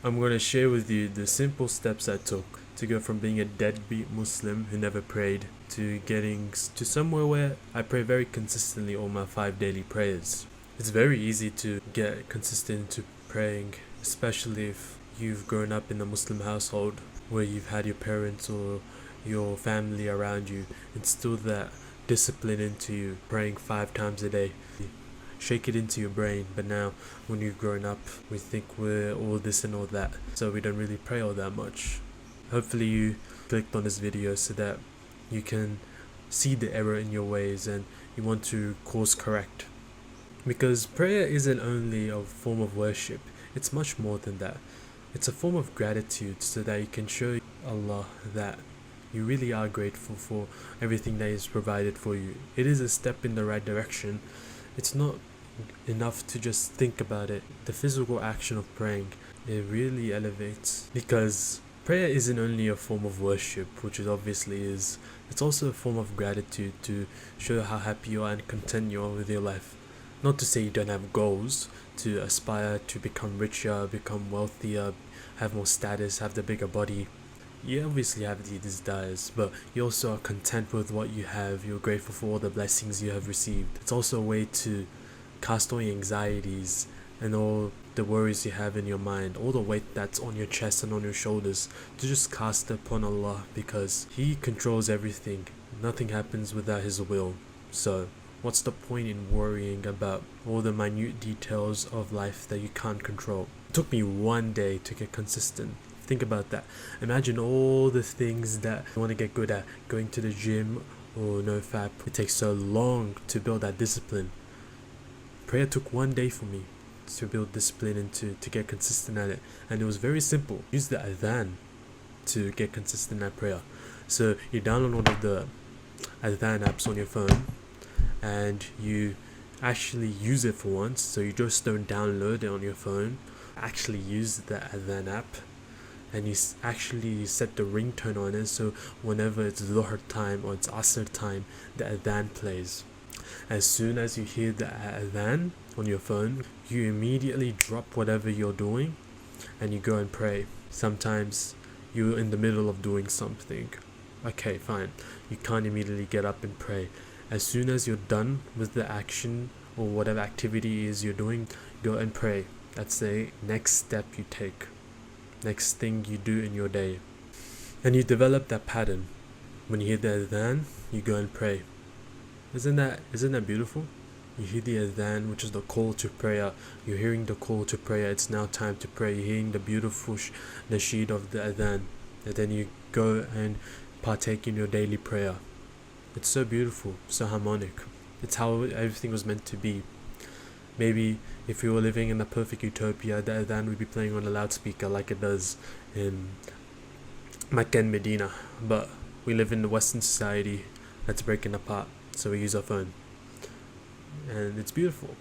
I'm going to share with you the simple steps I took to go from being a deadbeat Muslim who never prayed to getting to somewhere where I pray very consistently all my 5 daily prayers. It's very easy to get consistent to praying, especially if you've grown up in a Muslim household where you've had your parents or your family around you instill that discipline into you, praying 5 times a day. Shake it into your brain. But now when you've grown up, we think we're all this and all that, so we don't really pray all that much. Hopefully you clicked on this video so that you can see the error in your ways and you want to course correct. Because prayer isn't only a form of worship, it's much more than that. It's a form of gratitude so that you can show Allah that you really are grateful for everything that is provided for you. It is a step in the right direction. It's not enough to just think about it. The physical action of praying, it really elevates, because prayer isn't only a form of worship, which it obviously is. It's also a form of gratitude to show how happy you are and content you are with your life. Not to say you don't have goals to aspire to become richer, become wealthier, have more status, have the bigger body. You obviously have the desires, but you also are content with what you have. You're grateful for all the blessings you have received. It's also a way to cast all your anxieties and all the worries you have in your mind, all the weight that's on your chest and on your shoulders, to just cast upon Allah, because He controls everything. Nothing happens without His will. So what's the point in worrying about all the minute details of life that you can't control? It took me 1 day to get consistent. Think about that. Imagine all the things that you want to get good at, going to the gym or nofap. It takes so long to build that discipline. Prayer took 1 day for me to build discipline and to get consistent at it. And it was very simple. Use the adhan to get consistent at prayer. So you download one of the adhan apps on your phone and you actually use it for once. So you just don't download it on your phone. Actually use the adhan app. And you actually set the ringtone on it, so whenever it's Dhuhr time or it's Asr time, the adhan plays. As soon as you hear the adhan on your phone, you immediately drop whatever you're doing and you go and pray. Sometimes you're in the middle of doing something. Okay, fine. You can't immediately get up and pray. As soon as you're done with the action or whatever activity is you're doing, go and pray. That's the next step you take. Next thing you do in your day. And you develop that pattern. When you hear the adhan, you go and pray. Isn't that beautiful? You hear the adhan, which is the call to prayer. You're hearing the call to prayer. It's now time to pray. You're hearing the beautiful nasheed of the adhan. And then you go and partake in your daily prayer. It's so beautiful, so harmonic. It's how everything was meant to be. Maybe if we were living in a perfect utopia, the adhan would be playing on a loudspeaker like it does in Mecca and Medina. But we live in the Western society that's breaking apart, so we use our phone. And it's beautiful.